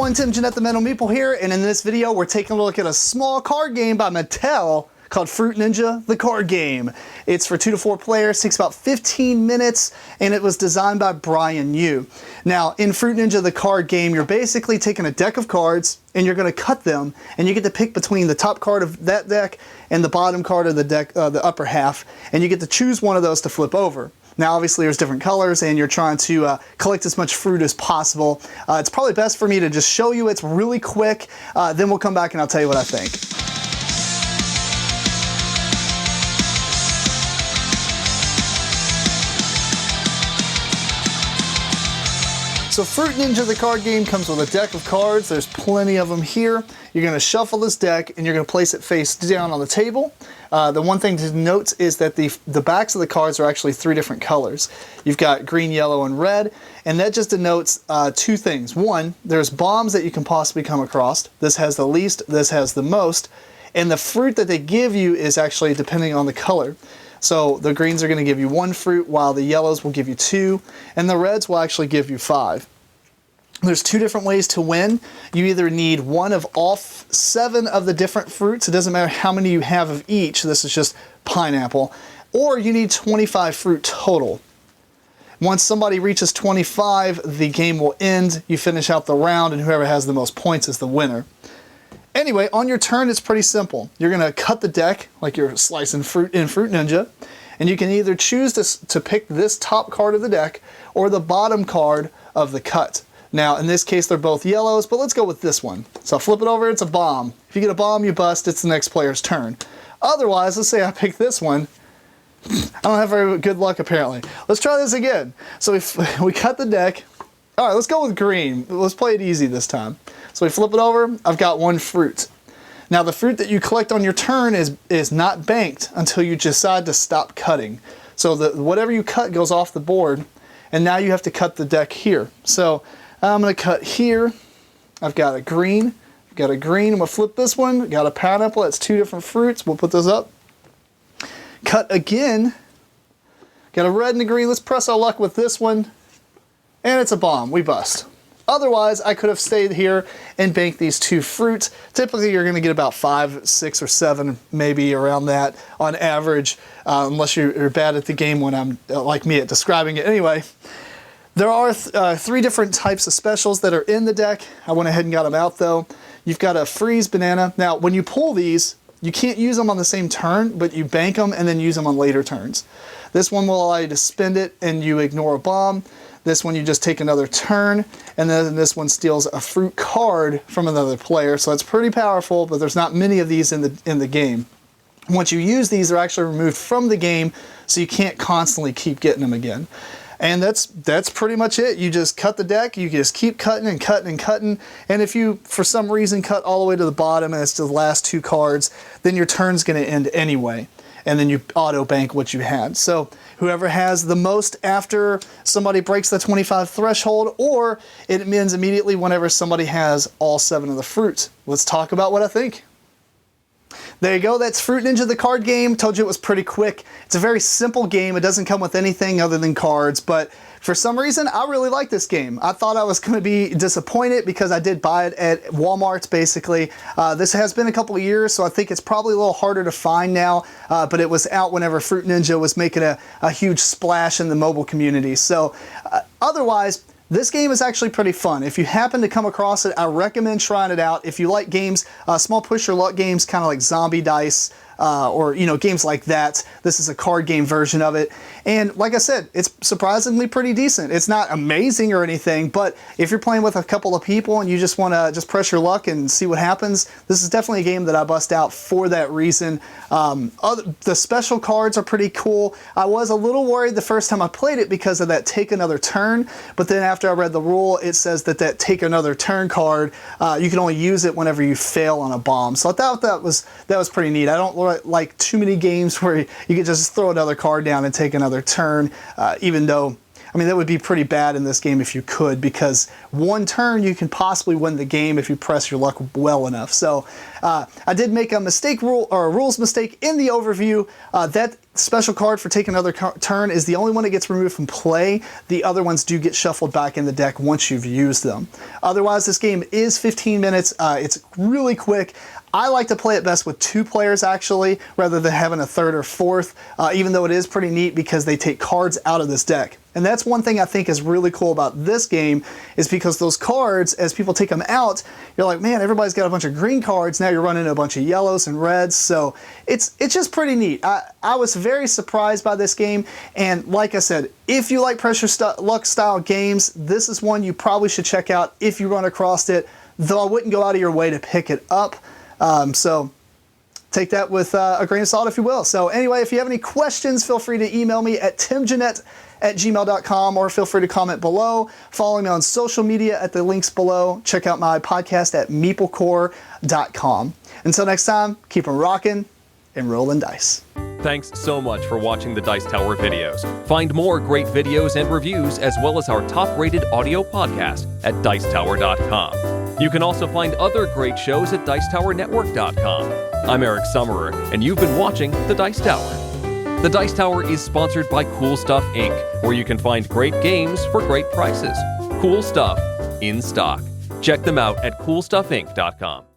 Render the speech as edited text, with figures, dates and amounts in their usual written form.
everyone, Tim Jennette the Mental Meeple here, and in this video we're taking a look at a small card game by Mattel called Fruit Ninja, the card game. It's for 2 to 4 players, takes about 15 minutes, and it was designed by Brian Yu. Now, in Fruit Ninja, the card game, you're basically taking a deck of cards and you're going to cut them, and you get to pick between the top card of that deck and the bottom card of the deck, the upper half, and you get to choose one of those to flip over. Now, obviously, there's different colors, and you're trying to collect as much fruit as possible. It's probably best for me to just show you. It's really quick. Then we'll come back and I'll tell you what I think. So Fruit Ninja, the card game, comes with a deck of cards. There's plenty of them here. You're going to shuffle this deck and you're going to place it face down on the table. The one thing to note is that the backs of the cards are actually 3 different colors. You've got green, yellow, and red, and that just denotes 2 things. One, there's bombs that you can possibly come across. This has the least, this has the most, and the fruit that they give you is actually depending on the color. So the greens are going to give you 1 fruit, while the yellows will give you 2, and the reds will actually give you 5. There's 2 different ways to win. You either need one of all 7 of the different fruits. It doesn't matter how many you have of each. This is just pineapple. Or you need 25 fruit total. Once somebody reaches 25, the game will end. You finish out the round, and whoever has the most points is the winner. Anyway, on your turn, it's pretty simple. You're going to cut the deck like you're slicing fruit in Fruit Ninja, and you can either choose to pick this top card of the deck or the bottom card of the cut. Now, in this case, they're both yellows, but let's go with this one. So I'll flip it over, it's a bomb. If you get a bomb, you bust, it's the next player's turn. Otherwise, let's say I pick this one. I don't have very good luck, apparently. Let's try this again. So we cut the deck. All right, let's go with green. Let's play it easy this time. So we flip it over, I've got 1 fruit. Now, the fruit that you collect on your turn is not banked until you decide to stop cutting. So whatever you cut goes off the board, and now you have to cut the deck here. So I'm going to cut here. I've got a green. I'm going to flip this one. Got a pineapple. That's 2 different fruits. We'll put those up. Cut again. Got a red and a green. Let's press our luck with this one. And it's a bomb. We bust. Otherwise, I could have stayed here and banked these 2 fruits. Typically, you're going to get about 5, 6, or 7, maybe around that on average, unless you're bad at the game when I'm like me at describing it. Anyway, there are 3 different types of specials that are in the deck. I went ahead and got them out, though. You've got a freeze banana. Now, when you pull these, you can't use them on the same turn, but you bank them and then use them on later turns. This one will allow you to spend it and you ignore a bomb. This one, you just take another turn, and then this one steals a fruit card from another player. So it's pretty powerful, but there's not many of these in the game. Once you use these, they're actually removed from the game, so you can't constantly keep getting them again. And that's pretty much it. You just cut the deck, you just keep cutting and cutting and cutting, and if you, for some reason, cut all the way to the bottom and it's the last 2 cards, then your turn's going to end anyway, and then you auto-bank what you had. So whoever has the most after somebody breaks the 25 threshold, or it ends immediately whenever somebody has all 7 of the fruits. Let's talk about what I think. There you go, that's Fruit Ninja, the card game. Told you it was pretty quick. It's a very simple game. It doesn't come with anything other than cards, but for some reason, I really like this game. I thought I was going to be disappointed because I did buy it at Walmart, basically. This has been a couple of years, so I think it's probably a little harder to find now, but it was out whenever Fruit Ninja was making a huge splash in the mobile community. So otherwise, this game is actually pretty fun. If you happen to come across it, I recommend trying it out. If you like games, small push your luck games, kind of like Zombie Dice, or games like that. This is a card game version of it, and like I said, it's surprisingly pretty decent. It's not amazing or anything, but if you're playing with a couple of people and you just want to just press your luck and see what happens, this is definitely a game that I bust out for that reason. The special cards are pretty cool. I was a little worried the first time I played it because of that take another turn, but then after I read the rule, it says that take another turn card, you can only use it whenever you fail on a bomb. So I thought that was pretty neat. I don't like too many games where you can just throw another card down and take another turn, even though, I mean, that would be pretty bad in this game if you could, because 1 turn you can possibly win the game if you press your luck well enough. So I did make a rules mistake in the overview. That special card for take another turn is the only one that gets removed from play. The other ones do get shuffled back in the deck once you've used them. Otherwise, this game is 15 minutes. It's really quick. I like to play it best with 2 players actually, rather than having a third or fourth, even though it is pretty neat because they take cards out of this deck. And that's one thing I think is really cool about this game, is because those cards, as people take them out, you're like, man, everybody's got a bunch of green cards, now you're running a bunch of yellows and reds, so it's just pretty neat. I was very surprised by this game, and like I said, if you like pressure luck style games, this is one you probably should check out if you run across it, though I wouldn't go out of your way to pick it up. So take that with a grain of salt, if you will. So anyway, if you have any questions, feel free to email me at timjennette@gmail.com, or feel free to comment below. Follow me on social media at the links below. Check out my podcast at meeplecore.com. Until next time, keep 'em rocking and rolling dice. Thanks so much for watching the Dice Tower videos. Find more great videos and reviews, as well as our top-rated audio podcast at dicetower.com. You can also find other great shows at dicetowernetwork.com. I'm Eric Summerer, and you've been watching The Dice Tower. The Dice Tower is sponsored by Cool Stuff Inc., where you can find great games for great prices. Cool stuff in stock. Check them out at coolstuffinc.com.